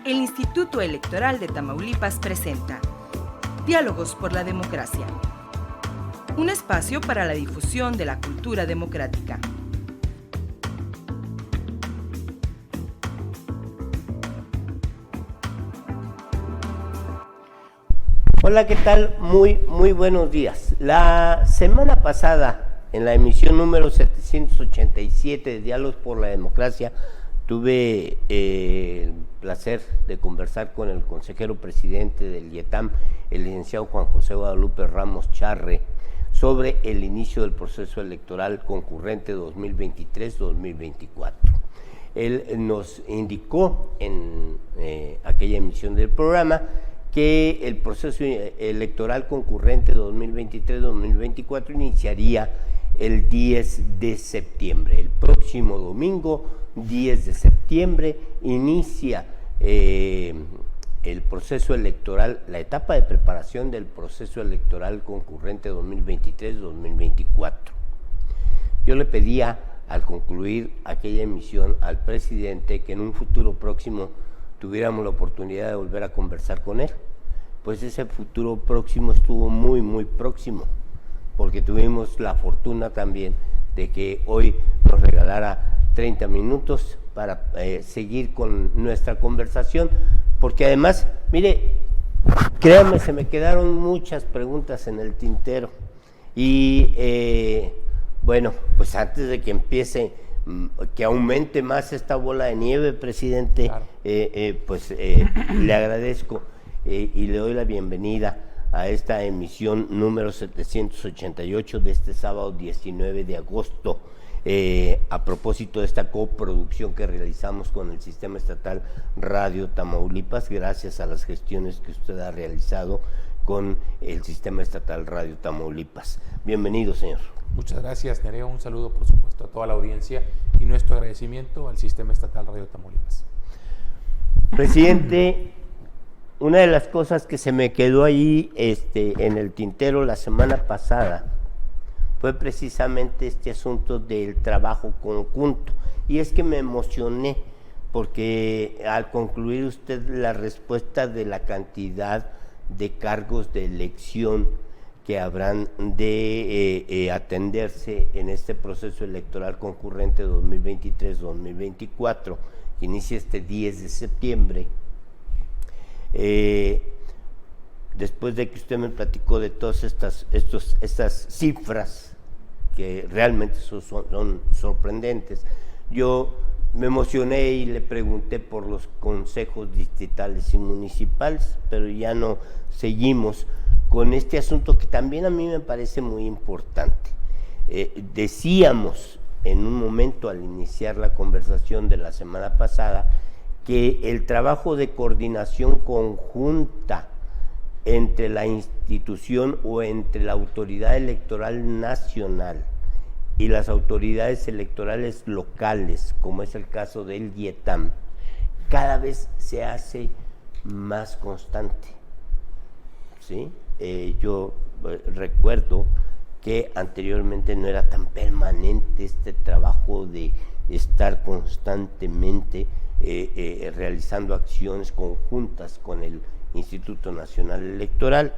El Instituto Electoral de Tamaulipas presenta Diálogos por la Democracia, un espacio para la difusión de la cultura democrática. Hola, ¿qué tal? Muy buenos días. La semana pasada, en la emisión número 787 de Diálogos por la Democracia, tuve el placer de conversar con el consejero presidente del IETAM, el licenciado Juan José Guadalupe Ramos Charre, sobre el inicio del proceso electoral concurrente 2023-2024. Él nos indicó en aquella emisión del programa que el proceso electoral concurrente 2023-2024 iniciaría el 10 de septiembre. El próximo domingo, 10 de septiembre, inicia el proceso electoral, la etapa de preparación del proceso electoral concurrente 2023-2024. Yo le pedía, al concluir aquella emisión, al presidente que en un futuro próximo tuviéramos la oportunidad de volver a conversar con él. Pues ese futuro próximo estuvo muy próximo, porque tuvimos la fortuna también de que hoy nos regalara 30 minutos para seguir con nuestra conversación, porque además, mire, créanme, se me quedaron muchas preguntas en el tintero y bueno, pues antes de que empiece, que aumente más esta bola de nieve, presidente, claro. Le agradezco y le doy la bienvenida a esta emisión número 788 de este sábado 19 de agosto, a propósito de esta coproducción que realizamos con el Sistema Estatal Radio Tamaulipas, gracias a las gestiones que usted ha realizado con el Sistema Estatal Radio Tamaulipas. Bienvenido, señor. Muchas gracias, Nereo. Un saludo, por supuesto, a toda la audiencia y nuestro agradecimiento al Sistema Estatal Radio Tamaulipas. Presidente, una de las cosas que se me quedó ahí en el tintero la semana pasada fue precisamente este asunto del trabajo conjunto. Y es que me emocioné porque al concluir usted la respuesta de la cantidad de cargos de elección que habrán de atenderse en este proceso electoral concurrente 2023-2024, que inicia este 10 de septiembre, después de que usted me platicó de todas estas cifras que realmente son sorprendentes, yo me emocioné y le pregunté por los consejos distritales y municipales, pero ya no seguimos con este asunto que también a mí me parece muy importante. Decíamos en un momento al iniciar la conversación de la semana pasada que el trabajo de coordinación conjunta entre la institución o entre la autoridad electoral nacional y las autoridades electorales locales, como es el caso del IETAM, cada vez se hace más constante, ¿sí? Yo recuerdo que anteriormente no era tan permanente este trabajo de estar constantemente realizando acciones conjuntas con el Instituto Nacional Electoral.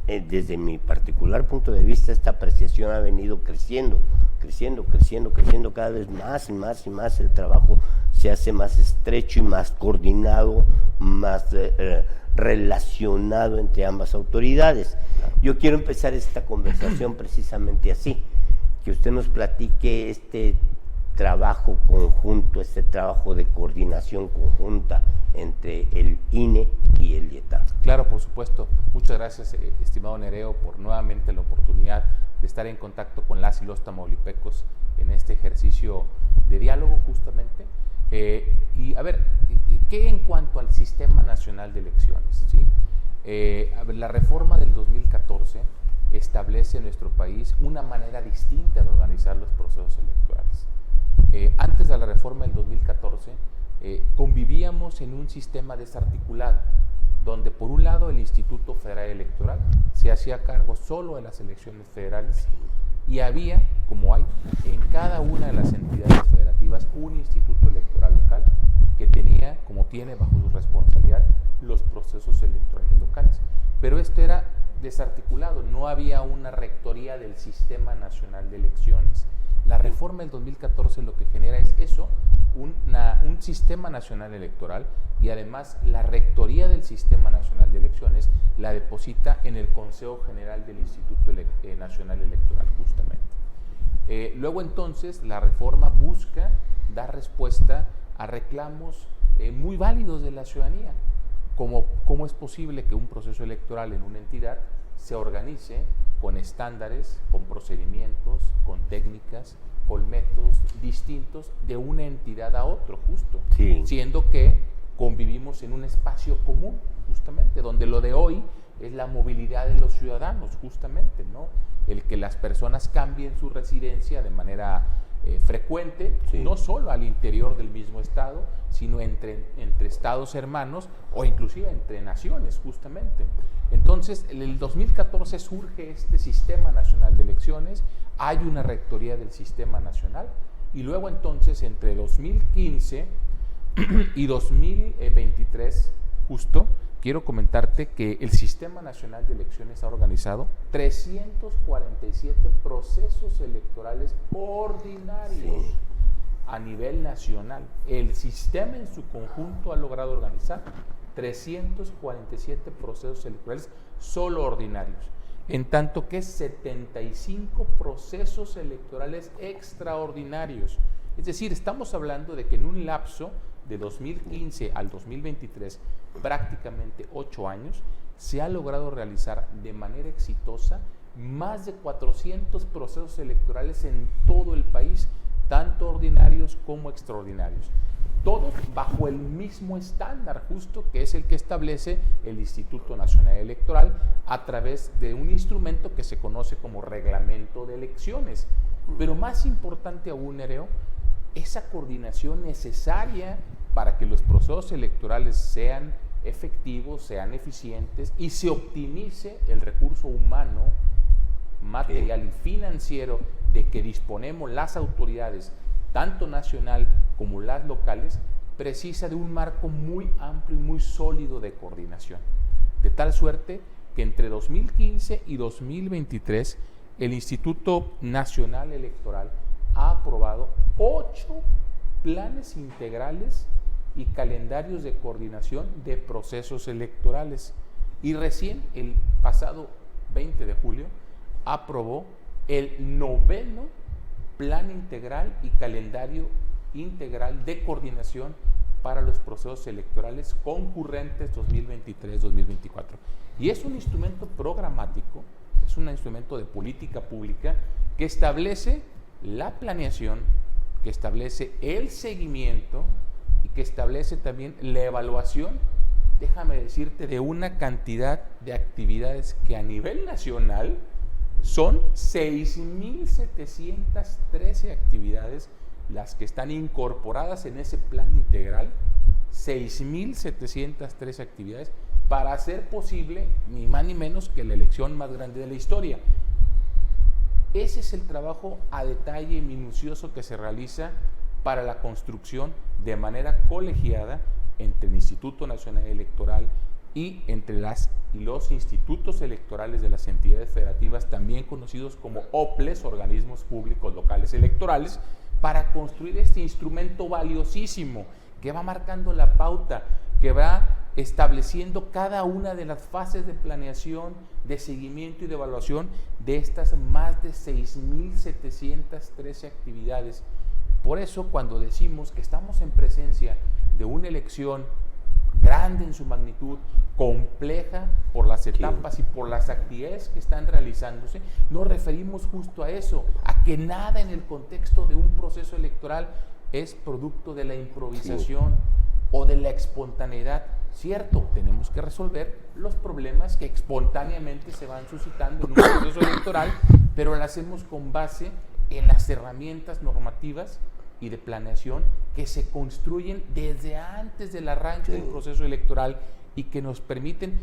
Desde mi particular punto de vista, esta apreciación ha venido creciendo cada vez más y más. El trabajo se hace más estrecho y más coordinado, más relacionado entre ambas autoridades. Yo quiero empezar esta conversación precisamente así, que usted nos platique este trabajo conjunto, este trabajo de coordinación conjunta entre el INE y el IETAM. Claro, por supuesto. Muchas gracias, estimado Nereo, por nuevamente la oportunidad de estar en contacto con las y los tamaulipecos en este ejercicio de diálogo, justamente. Y a ver, ¿qué en cuanto al Sistema Nacional de Elecciones? ¿Sí? La reforma del 2014 establece en nuestro país una manera distinta de organizar los procesos electorales. Antes de la reforma del 2014, convivíamos en un sistema desarticulado, donde por un lado el Instituto Federal Electoral se hacía cargo solo de las elecciones federales y había, como hay en cada una de las entidades federativas, un instituto electoral local que tenía, como tiene bajo su responsabilidad, los procesos electorales locales. Pero esto era desarticulado, no había una rectoría del Sistema Nacional de Elecciones. La reforma del 2014 lo que genera es eso, un sistema nacional electoral, y además la rectoría del Sistema Nacional de Elecciones la deposita en el Consejo General del Instituto Nacional Electoral, justamente. Luego entonces la reforma busca dar respuesta a reclamos muy válidos de la ciudadanía, como cómo es posible que un proceso electoral en una entidad se organice con estándares, con procedimientos, con técnicas, con métodos distintos de una entidad a otro, justo, Sí. siendo que convivimos en un espacio común, justamente, donde lo de hoy es la movilidad de los ciudadanos, justamente, ¿no? El que las personas cambien su residencia de manera frecuente, Sí. no solo al interior del mismo estado, sino entre estados hermanos o inclusive entre naciones, justamente. Entonces, en el 2014 surge este Sistema Nacional de Elecciones, hay una rectoría del Sistema Nacional, y luego entonces entre 2015 y 2023, justo, quiero comentarte que el Sistema Nacional de Elecciones ha organizado 347 procesos electorales ordinarios. Sí. A nivel nacional. El sistema en su conjunto ha logrado organizar 347 procesos electorales solo ordinarios, en tanto que 75 procesos electorales extraordinarios. Es decir, estamos hablando de que en un lapso de 2015 al 2023, prácticamente 8 años, se ha logrado realizar de manera exitosa más de 400 procesos electorales en todo el país, tanto ordinarios como extraordinarios, todos bajo el mismo estándar justo, que es el que establece el Instituto Nacional Electoral a través de un instrumento que se conoce como Reglamento de Elecciones. Pero más importante aún, Nereo, esa coordinación necesaria para que los procesos electorales sean efectivos, sean eficientes y se optimice el recurso humano, material y financiero de que disponemos las autoridades, tanto nacional como las locales, precisa de un marco muy amplio y muy sólido de coordinación. De tal suerte que entre 2015 y 2023 el Instituto Nacional Electoral ha aprobado 8 planes integrales y calendarios de coordinación de procesos electorales. Y recién el pasado 20 de julio aprobó el 9º Plan Integral y Calendario Integral de Coordinación para los procesos electorales concurrentes 2023-2024. Y es un instrumento programático, es un instrumento de política pública que establece la planeación, que establece el seguimiento y que establece también la evaluación, déjame decirte, de una cantidad de actividades que a nivel nacional son 6.713 actividades las que están incorporadas en ese plan integral, 6.713 actividades para hacer posible ni más ni menos que la elección más grande de la historia. Ese es el trabajo a detalle y minucioso que se realiza para la construcción de manera colegiada entre el Instituto Nacional Electoral y entre los institutos electorales de las entidades federativas, también conocidos como OPLES, organismos públicos locales electorales, para construir este instrumento valiosísimo que va marcando la pauta, que va estableciendo cada una de las fases de planeación, de seguimiento y de evaluación de estas más de 6.713 actividades. Por eso, cuando decimos que estamos en presencia de una elección grande en su magnitud, compleja por las etapas y por las actividades que están realizándose, nos referimos justo a eso, a que nada en el contexto de un proceso electoral es producto de la improvisación o de la espontaneidad. Cierto, tenemos que resolver los problemas que espontáneamente se van suscitando en un proceso electoral, pero lo hacemos con base en las herramientas normativas y de planeación que se construyen desde antes del arranque del proceso electoral y que nos permiten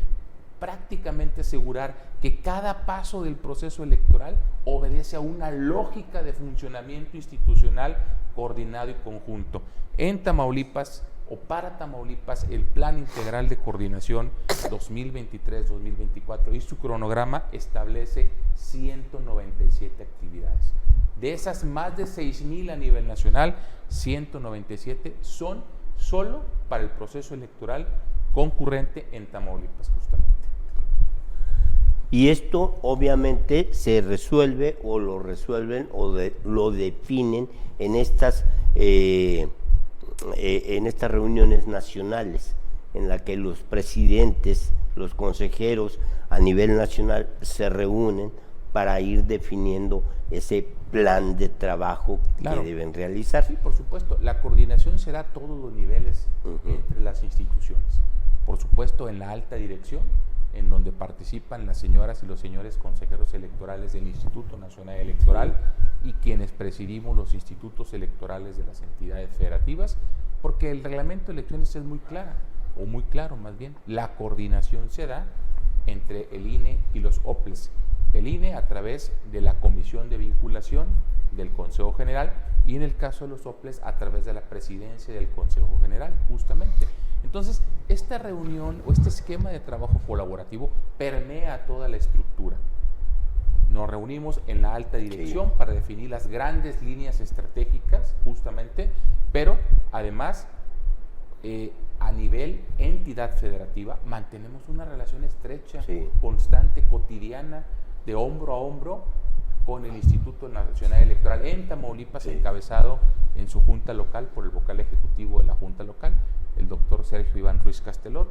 prácticamente asegurar que cada paso del proceso electoral obedece a una lógica de funcionamiento institucional coordinado y conjunto. En Tamaulipas, o para Tamaulipas el Plan Integral de Coordinación 2023-2024 y su cronograma establece 197 actividades. De esas más de 6,000 a nivel nacional, 197 son solo para el proceso electoral concurrente en Tamaulipas, justamente. Y esto obviamente se resuelve o lo resuelven o lo definen en estas reuniones nacionales, en la que los presidentes, los consejeros a nivel nacional se reúnen para ir definiendo ese plan de trabajo que deben realizar. Sí, por supuesto. La coordinación se da a todos los niveles entre las instituciones. Por supuesto, en la alta dirección, en donde participan las señoras y los señores consejeros electorales del Instituto Nacional Electoral y quienes presidimos los institutos electorales de las entidades federativas, porque el reglamento de elecciones es muy clara, o muy claro más bien. La coordinación se da entre el INE y los OPLES. El INE a través de la Comisión de Vinculación del Consejo General y en el caso de los OPLES a través de la Presidencia del Consejo General, justamente. Entonces, esta reunión o este esquema de trabajo colaborativo permea toda la estructura. Nos reunimos en la alta dirección para definir las grandes líneas estratégicas, justamente, pero además, a nivel entidad federativa, mantenemos una relación estrecha, constante, cotidiana, de hombro a hombro, con el Instituto Nacional Electoral en Tamaulipas, encabezado en su junta local por el vocal ejecutivo de la junta local, el doctor Sergio Iván Ruiz Castelot,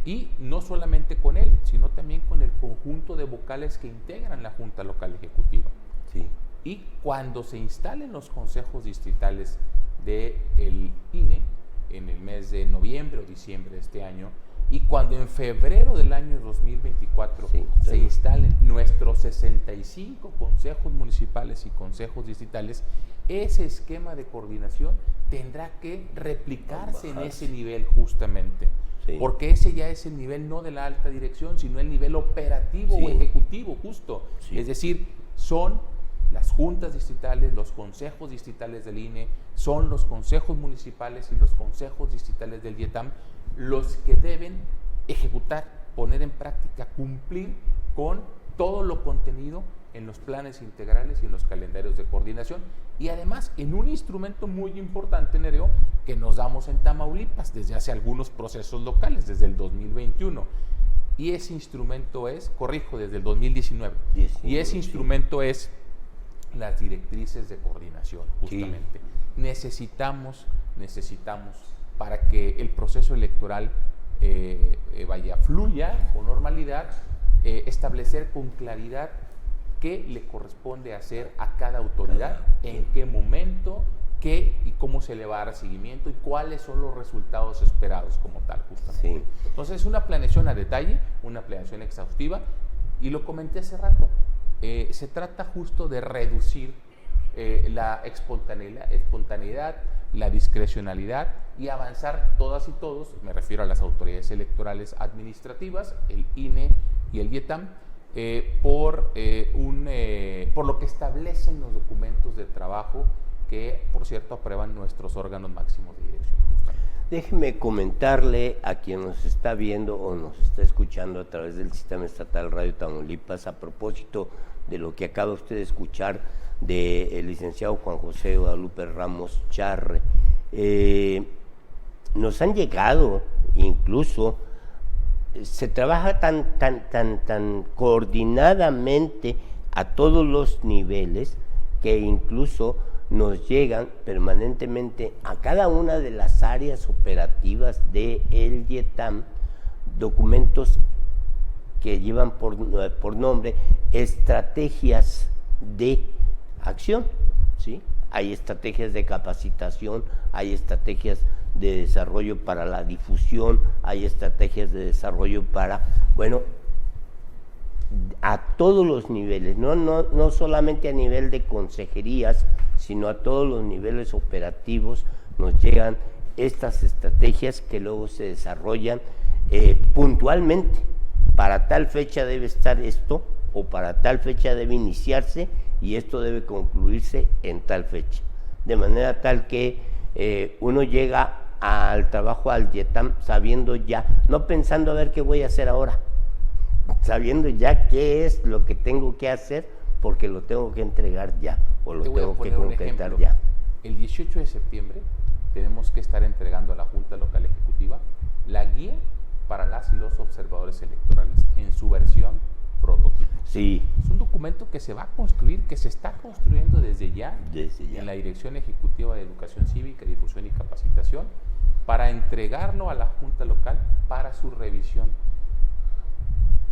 y no solamente con él, sino también con el conjunto de vocales que integran la junta local ejecutiva. Y cuando se instalen los consejos distritales del INE, en el mes de noviembre o diciembre de este año, y cuando en febrero del año 2024 se instalen nuestros 65 consejos municipales y consejos distritales, ese esquema de coordinación tendrá que replicarse en ese nivel justamente, porque ese ya es el nivel no de la alta dirección, sino el nivel operativo o ejecutivo justo. Es decir, son las juntas distritales, los consejos distritales del INE, son los consejos municipales y los consejos distritales del IETAM los que deben ejecutar, poner en práctica, cumplir con todo lo contenido en los planes integrales y en los calendarios de coordinación, y además en un instrumento muy importante, Nereo, que nos damos en Tamaulipas desde hace algunos procesos locales, desde el 2021. Y ese instrumento es, desde el 2019, y ese instrumento es las directrices de coordinación, justamente. Necesitamos para que el proceso electoral fluya con normalidad, establecer con claridad qué le corresponde hacer a cada autoridad, en qué momento, qué y cómo se le va a dar seguimiento y cuáles son los resultados esperados como tal, justamente. Entonces, es una planeación a detalle, una planeación exhaustiva, y lo comenté hace rato, se trata justo de reducir la espontaneidad, la discrecionalidad y avanzar todas y todos, me refiero a las autoridades electorales administrativas, el INE y el IETAM, por lo que establecen los documentos de trabajo que, por cierto, aprueban nuestros órganos máximos de dirección. Justamente. Déjeme comentarle a quien nos está viendo o nos está escuchando a través del Sistema Estatal Radio Tamaulipas, a propósito de lo que acaba usted de escuchar del licenciado Juan José Guadalupe Ramos Charre. Nos han llegado, incluso, se trabaja tan coordinadamente a todos los niveles que incluso nos llegan permanentemente a cada una de las áreas operativas de el IETAM documentos que llevan por nombre estrategias de acción, ¿sí? Hay estrategias de capacitación, hay estrategias de desarrollo para la difusión, hay estrategias de desarrollo para, a todos los niveles, no solamente a nivel de consejerías, sino a todos los niveles operativos nos llegan estas estrategias que luego se desarrollan puntualmente. Para tal fecha debe estar esto, o para tal fecha debe iniciarse, y esto debe concluirse en tal fecha. De manera tal que uno llega al trabajo al YETAM sabiendo ya, no pensando a ver qué voy a hacer ahora, sabiendo ya qué es lo que tengo que hacer porque lo tengo que entregar ya o lo tengo que concretar ya. El 18 de septiembre tenemos que estar entregando a la Junta Local Ejecutiva la guía para las y los observadores electorales en su versión prototipo. Sí. Es un documento que se va a construir, que se está construyendo desde ya en la Dirección Ejecutiva de Educación Cívica, Difusión y Capacitación, para entregarlo a la Junta Local para su revisión.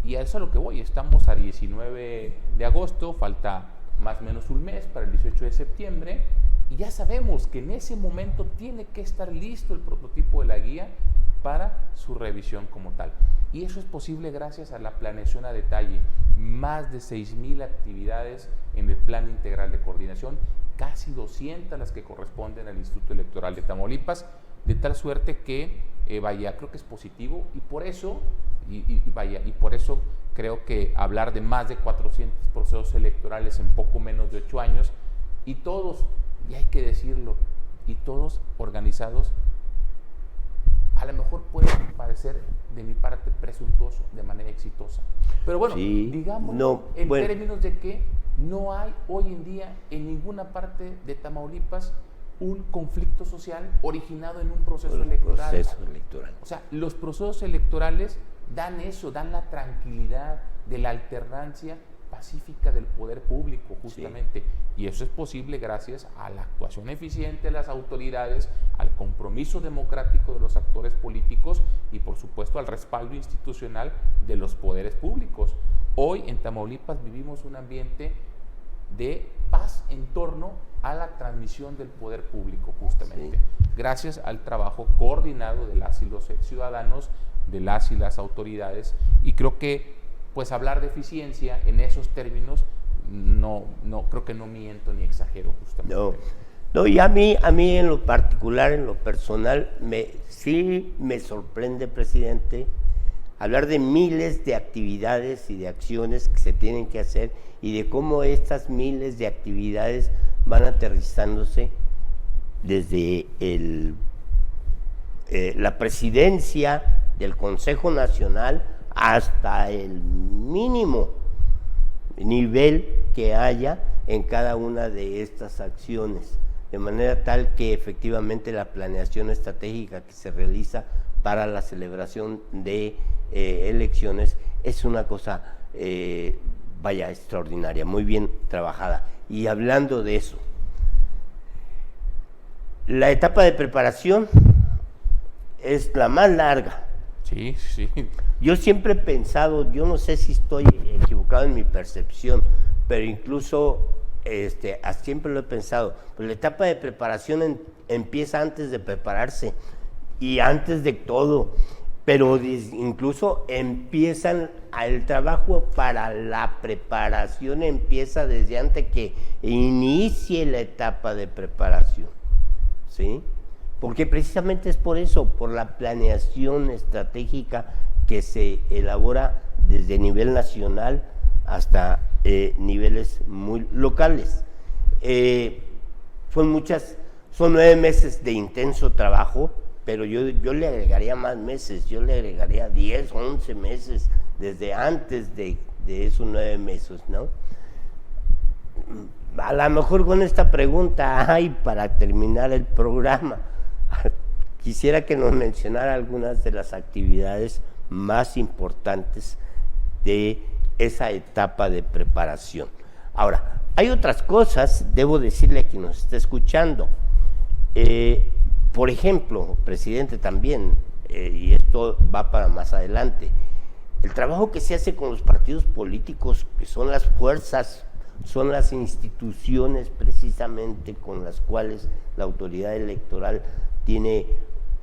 Y a eso es a lo que voy. Estamos a 19 de agosto, falta más o menos un mes para el 18 de septiembre, y ya sabemos que en ese momento tiene que estar listo el prototipo de la guía para su revisión como tal. Y eso es posible gracias a la planeación a detalle. Más de 6,000 actividades en el Plan Integral de Coordinación, casi 200 las que corresponden al Instituto Electoral de Tamaulipas, de tal suerte que, creo que es positivo, y por eso, por eso creo que hablar de más de 400 procesos electorales en poco menos de 8 años, y todos, y hay que decirlo, y todos organizados, a lo mejor puede parecer de mi parte presuntuoso, de manera exitosa. Pero bueno, sí, digamos términos de que no hay hoy en día en ninguna parte de Tamaulipas un conflicto social originado en un proceso electoral. O sea, los procesos electorales dan eso, dan la tranquilidad de la alternancia pacífica del poder público, justamente. Sí. Y eso es posible gracias a la actuación eficiente de las autoridades, al compromiso democrático de los actores políticos y, por supuesto, al respaldo institucional de los poderes públicos. Hoy en Tamaulipas vivimos un ambiente de paz en torno a la transmisión del poder público, justamente. Sí. Gracias al trabajo coordinado de las y los ciudadanos, de las y las autoridades, y creo que pues hablar de eficiencia en esos términos, no creo que no miento ni exagero, justamente. No, y a mí en lo particular, en lo personal, sí me sorprende, presidente, hablar de miles de actividades y de acciones que se tienen que hacer y de cómo estas miles de actividades van aterrizándose desde la presidencia del Consejo Nacional hasta el mínimo nivel que haya en cada una de estas acciones, de manera tal que efectivamente la planeación estratégica que se realiza para la celebración de elecciones es una cosa, extraordinaria, muy bien trabajada. Y hablando de eso, la etapa de preparación es la más larga. Sí, sí. Yo siempre he pensado, yo no sé si estoy equivocado en mi percepción, pero incluso siempre lo he pensado, pues la etapa de preparación empieza antes de prepararse y antes de todo, pero incluso empiezan el trabajo para la preparación, empieza desde antes que inicie la etapa de preparación, ¿sí? Porque precisamente es por eso, por la planeación estratégica que se elabora desde nivel nacional hasta niveles muy locales. Son 9 meses de intenso trabajo, pero yo le agregaría más meses, yo le agregaría 10, 11 meses desde antes de esos 9 meses, ¿no? A lo mejor con esta pregunta, para terminar el programa, quisiera que nos mencionara algunas de las actividades más importantes de esa etapa de preparación. Ahora, hay otras cosas, debo decirle a quien nos está escuchando. Por ejemplo, presidente, también, y esto va para más adelante, el trabajo que se hace con los partidos políticos, que son las fuerzas, son las instituciones precisamente con las cuales la autoridad electoral tiene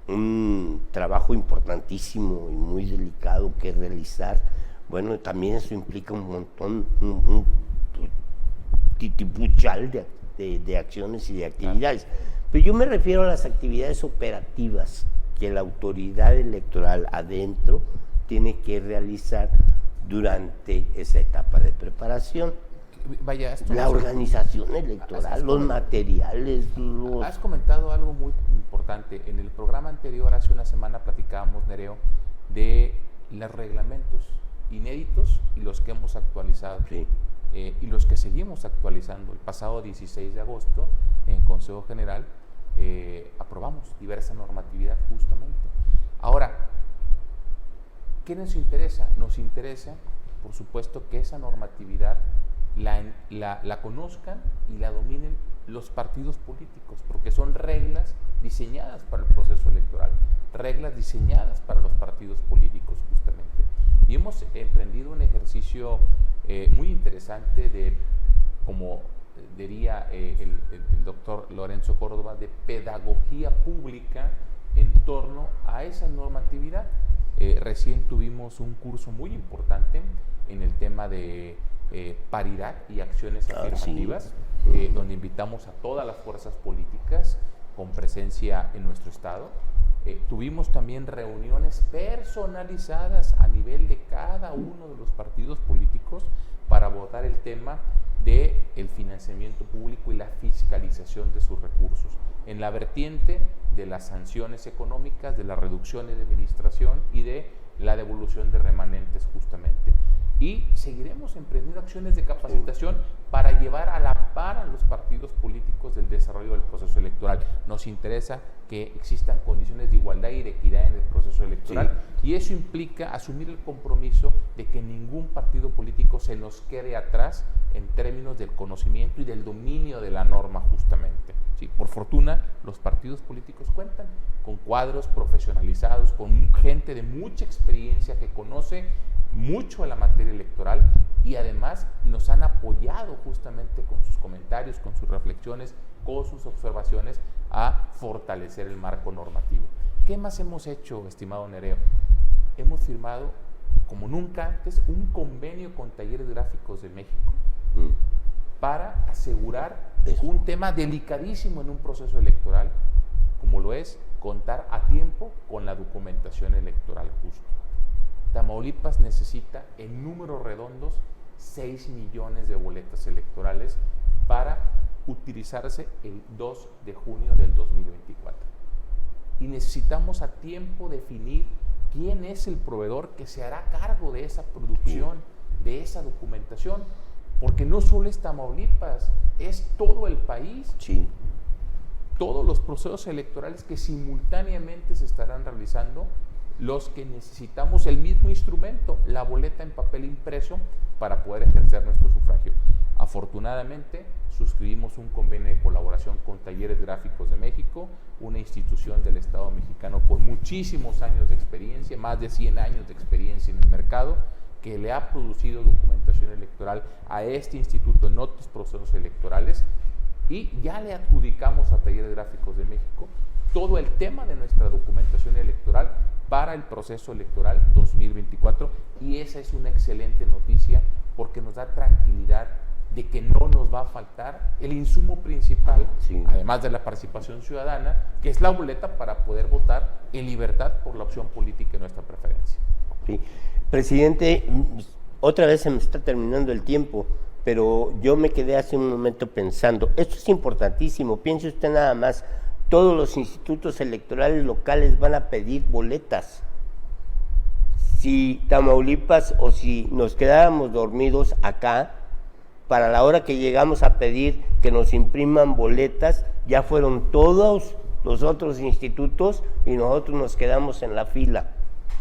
un trabajo importantísimo y muy delicado que realizar. Bueno, también eso implica un montón, un titipuchal de acciones y de actividades. Pero yo me refiero a las actividades operativas que la autoridad electoral adentro tiene que realizar durante esa etapa de preparación. vaya, esto la organización electoral, los materiales. Has comentado algo muy importante. En el programa anterior, hace una semana, platicábamos, Nereo, de los reglamentos inéditos y los que hemos actualizado. Sí. Y los que seguimos actualizando. El pasado 16 de agosto, en Consejo General, aprobamos diversa normatividad justamente. Ahora, ¿qué nos interesa? Nos interesa, por supuesto, que esa normatividad la conozcan y la dominen los partidos políticos, porque son reglas diseñadas para el proceso electoral, reglas diseñadas para los partidos políticos justamente. Y hemos emprendido un ejercicio muy interesante de, como diría el doctor Lorenzo Córdoba, de pedagogía pública en torno a esa normatividad. Recién tuvimos un curso muy importante en el tema de paridad y acciones afirmativas, sí. Donde invitamos a todas las fuerzas políticas con presencia en nuestro estado. Tuvimos también reuniones personalizadas a nivel de cada uno de los partidos políticos para abordar el tema del financiamiento público y la fiscalización de sus recursos, en la vertiente de las sanciones económicas, de las reducciones de administración y de la devolución de remanentes justamente. Y seguiremos emprendiendo acciones de capacitación para llevar a la par a los partidos políticos del desarrollo del proceso electoral. Nos interesa que existan condiciones de igualdad y de equidad en el proceso electoral, sí. Y eso implica asumir el compromiso de que ningún partido político se nos quede atrás en términos del conocimiento y del dominio de la norma justamente. Sí, por fortuna, los partidos políticos cuentan con cuadros profesionalizados, con gente de mucha experiencia que conoce mucho de la materia electoral y además nos han apoyado justamente con sus comentarios, con sus reflexiones, con sus observaciones a fortalecer el marco normativo. ¿Qué más hemos hecho, estimado Nereo? Hemos firmado, como nunca antes, un convenio con Talleres Gráficos de México para asegurar un tema delicadísimo en un proceso electoral, como lo es contar a tiempo con la documentación electoral justa. Tamaulipas necesita, en números redondos, 6 millones de boletas electorales para utilizarse el 2 de junio del 2024. Y necesitamos a tiempo definir quién es el proveedor que se hará cargo de esa producción, de esa documentación, porque no solo es Tamaulipas, es todo el país. Sí. Todos los procesos electorales que simultáneamente se estarán realizando, los que necesitamos el mismo instrumento, la boleta en papel impreso, para poder ejercer nuestro sufragio. Afortunadamente, suscribimos un convenio de colaboración con Talleres Gráficos de México, una institución del Estado mexicano con muchísimos años de experiencia, más de 100 años de experiencia en el mercado, que le ha producido documentación electoral a este instituto en otros procesos electorales, y ya le adjudicamos a Talleres Gráficos de México todo el tema de nuestra documentación electoral para el proceso electoral 2024, y esa es una excelente noticia porque nos da tranquilidad de que no nos va a faltar el insumo principal, sí, además de la participación ciudadana, que es la boleta para poder votar en libertad por la opción política de nuestra preferencia. Sí. Presidente, otra vez se me está terminando el tiempo, pero yo me quedé hace un momento pensando, esto es importantísimo, piense usted nada más, todos los institutos electorales locales van a pedir boletas. Si Tamaulipas o si nos quedáramos dormidos acá, para la hora que llegamos a pedir que nos impriman boletas, ya fueron todos los otros institutos y nosotros nos quedamos en la fila.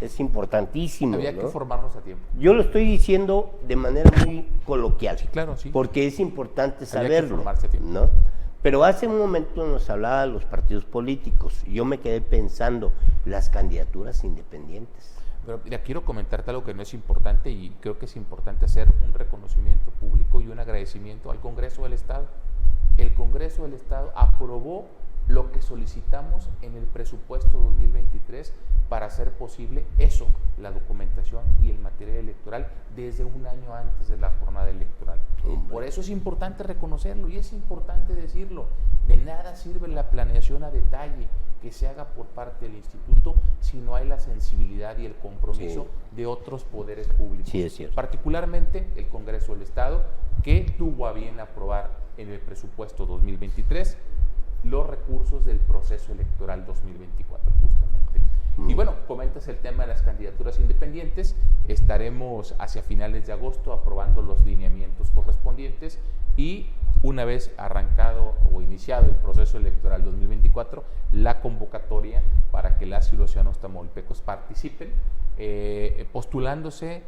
Es importantísimo. Había, ¿no?, que formarnos a tiempo. Yo lo estoy diciendo de manera muy coloquial. Sí, claro, sí. Porque es importante saberlo. Había que formarse a tiempo, ¿no? Pero hace un momento nos hablaba de los partidos políticos. Yo me quedé pensando, las candidaturas independientes. Pero mira, quiero comentarte algo que no es importante y creo que es importante hacer un reconocimiento público y un agradecimiento al Congreso del Estado. El Congreso del Estado aprobó lo que solicitamos en el presupuesto 2023 para hacer posible eso, la documentación y el material electoral, desde un año antes de la jornada electoral. Por eso es importante reconocerlo y es importante decirlo. De nada sirve la planeación a detalle que se haga por parte del instituto si no hay la sensibilidad y el compromiso, sí, de otros poderes públicos. Sí, es cierto. Particularmente el Congreso del Estado, que tuvo a bien aprobar en el presupuesto 2023 los recursos del proceso electoral 2024 justamente. Y bueno, comentas el tema de las candidaturas independientes. Estaremos hacia finales de agosto aprobando los lineamientos correspondientes y una vez arrancado o iniciado el proceso electoral 2024, la convocatoria para que las y los ciudadanos tamaulipecos participen postulándose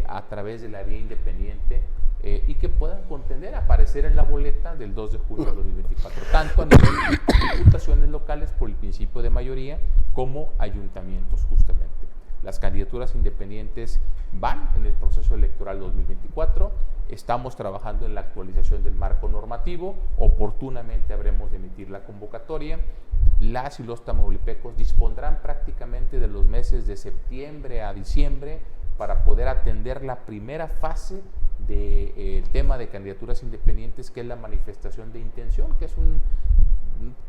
a través de la vía independiente y que puedan contender, aparecer en la boleta del 2 de julio de 2024, tanto a nivel de diputaciones locales por el principio de mayoría como ayuntamientos justamente. Las candidaturas independientes van en el proceso electoral 2024, estamos trabajando en la actualización del marco normativo, oportunamente habremos de emitir la convocatoria. Las y los tamaulipecos dispondrán prácticamente de los meses de septiembre a diciembre para poder atender la primera fase del tema de candidaturas independientes, que es la manifestación de intención, que es un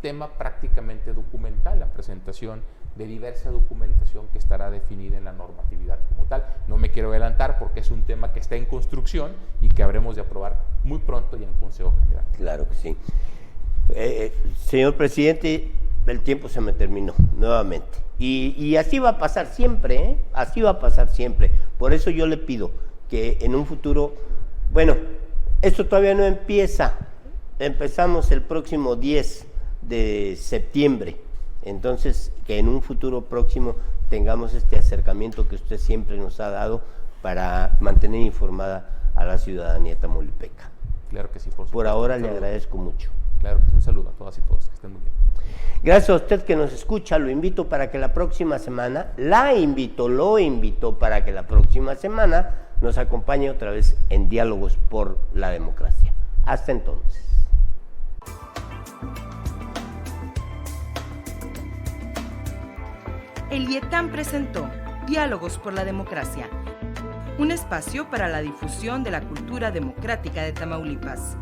tema prácticamente documental, la presentación de diversa documentación que estará definida en la normatividad como tal. No me quiero adelantar porque es un tema que está en construcción y que habremos de aprobar muy pronto y en el Consejo General. Claro que sí. Señor presidente, el tiempo se me terminó nuevamente. Y así va a pasar siempre, ¿eh? Así va a pasar siempre. Por eso yo le pido que en un futuro, bueno, esto todavía no empieza, empezamos el próximo 10 de septiembre, entonces que en un futuro próximo tengamos este acercamiento que usted siempre nos ha dado para mantener informada a la ciudadanía tamaulipeca. Claro que sí, por supuesto. Por ahora le agradezco mucho. Claro que sí, un saludo a todas y todos, que estén muy bien. Gracias a usted que nos escucha, lo invito para que la próxima semana, lo invito para que la próxima semana nos acompañe otra vez en Diálogos por la Democracia. Hasta entonces. El IETAM presentó Diálogos por la Democracia, un espacio para la difusión de la cultura democrática de Tamaulipas.